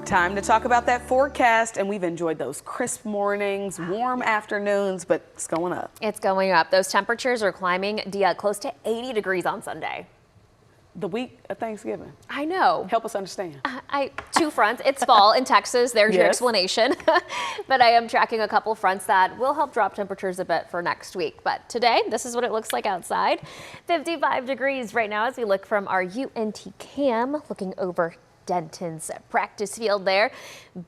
Time to talk about that forecast, and we've enjoyed those crisp mornings, warm afternoons, but it's going up. It's going up. Those temperatures are climbing close to 80 degrees on Sunday. The week of Thanksgiving. I know. Help us understand. Two fronts. It's fall in Texas. There's your Yes. explanation. But I am tracking a couple fronts that will help drop temperatures a bit for next week. But today, this is what it looks like outside. 55 degrees right now as we look from our UNT cam, looking over Denton's practice field there.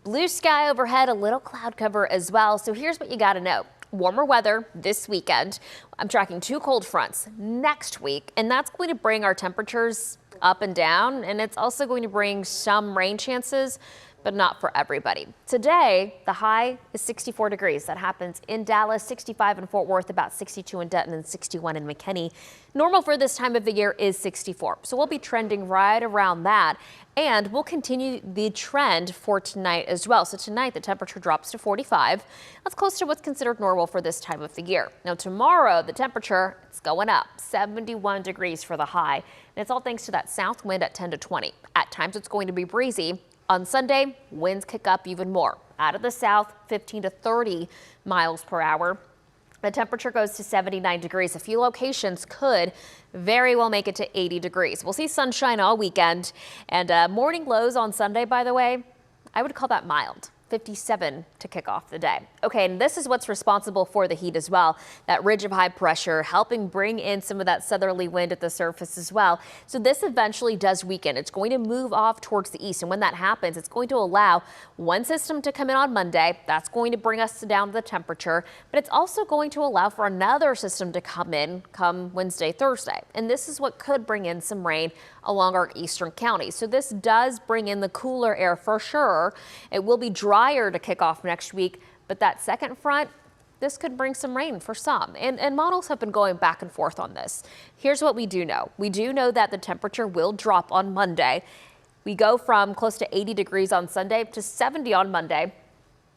Blue sky overhead, a little cloud cover as well. So here's what you got to know. Warmer weather this weekend. I'm tracking two cold fronts next week, and that's going to bring our temperatures up and down, and it's also going to bring some rain chances, but not for everybody. Today, the high is 64 degrees. That happens in Dallas, 65 in Fort Worth, about 62 in Denton, and 61 in McKinney. Normal for this time of the year is 64. So we'll be trending right around that. And we'll continue the trend for tonight as well. So tonight, the temperature drops to 45. That's close to what's considered normal for this time of the year. Now tomorrow, the temperature, it's going up, 71 degrees for the high. And it's all thanks to that south wind at 10 to 20. At times, it's going to be breezy. On Sunday, winds kick up even more. Out of the south, 15 to 30 miles per hour. The temperature goes to 79 degrees. A few locations could very well make it to 80 degrees. We'll see sunshine all weekend. And morning lows on Sunday, by the way, I would call that mild. 57 to kick off the day. Okay, and this is what's responsible for the heat as well. That ridge of high pressure helping bring in some of that southerly wind at the surface as well. So this eventually does weaken. It's going to move off towards the east. And when that happens, it's going to allow one system to come in on Monday. That's going to bring us down to the temperature. But it's also going to allow for another system to come in come Wednesday, Thursday. And this is what could bring in some rain along our eastern counties. So this does bring in the cooler air for sure. It will be drier to kick off next week, but that second front, this could bring some rain for some. And models have been going back and forth on this. Here's what we do know. We do know that the temperature will drop on Monday. We go from close to 80 degrees on Sunday to 70 on Monday.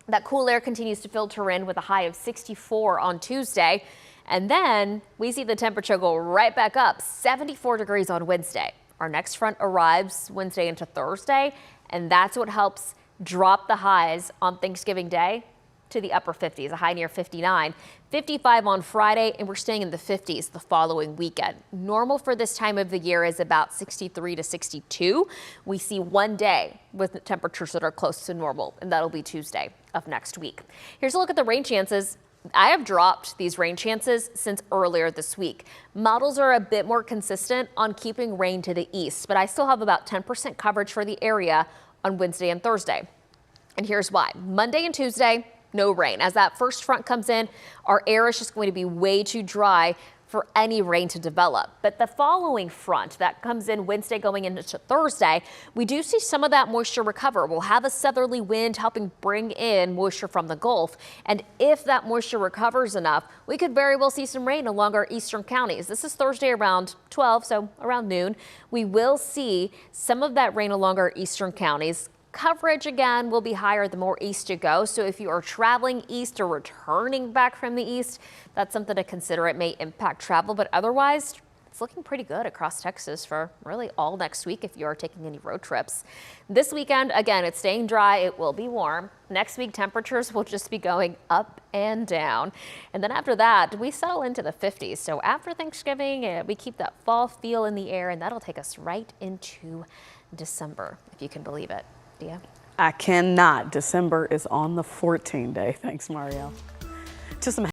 That cool air continues to filter in with a high of 64 on Tuesday. And then we see the temperature go right back up, 74 degrees on Wednesday. Our next front arrives Wednesday into Thursday, and that's what helps drop the highs on Thanksgiving Day to the upper 50s, a high near 59, 55 on Friday, and we're staying in the 50s the following weekend. Normal for this time of the year is about 63 to 62. We see one day with temperatures that are close to normal, and that'll be Tuesday of next week. Here's a look at the rain chances. I have dropped these rain chances since earlier this week. Models are a bit more consistent on keeping rain to the east, but I still have about 10% coverage for the area on Wednesday and Thursday. And here's why. Monday and Tuesday, no rain. As that first front comes in, our air is just going to be way too dry for any rain to develop. But the following front that comes in Wednesday going into Thursday, we do see some of that moisture recover. We'll have a southerly wind helping bring in moisture from the Gulf. And if that moisture recovers enough, we could very well see some rain along our eastern counties. This is Thursday around 12, so around noon. We will see some of that rain along our eastern counties. Coverage again will be higher the more east you go. So if you are traveling east or returning back from the east, that's something to consider. It may impact travel, but otherwise it's looking pretty good across Texas for really all next week if you are taking any road trips. This weekend, again, it's staying dry. It will be warm. Next week, temperatures will just be going up and down. And then after that, we settle into the 50s. So after Thanksgiving, we keep that fall feel in the air, and that'll take us right into December, if you can believe it. Yeah. I cannot. December is on the 14th day. Thanks, Mario. To some